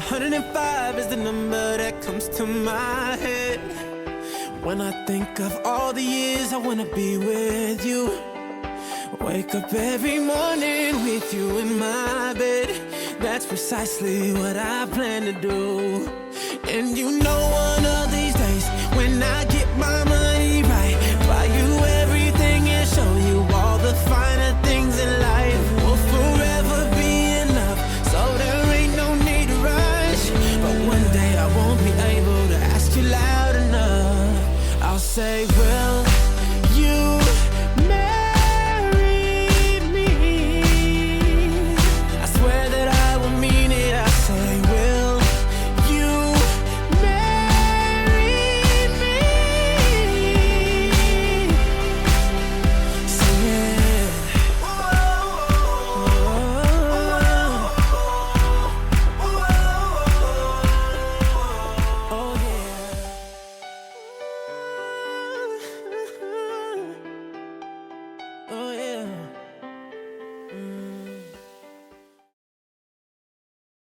105 is the number that comes to my head when I think of all the years I wanna be with you. Wake up every morning with you in my bed. That's precisely what I plan to do. And you know one of these days when I get my money,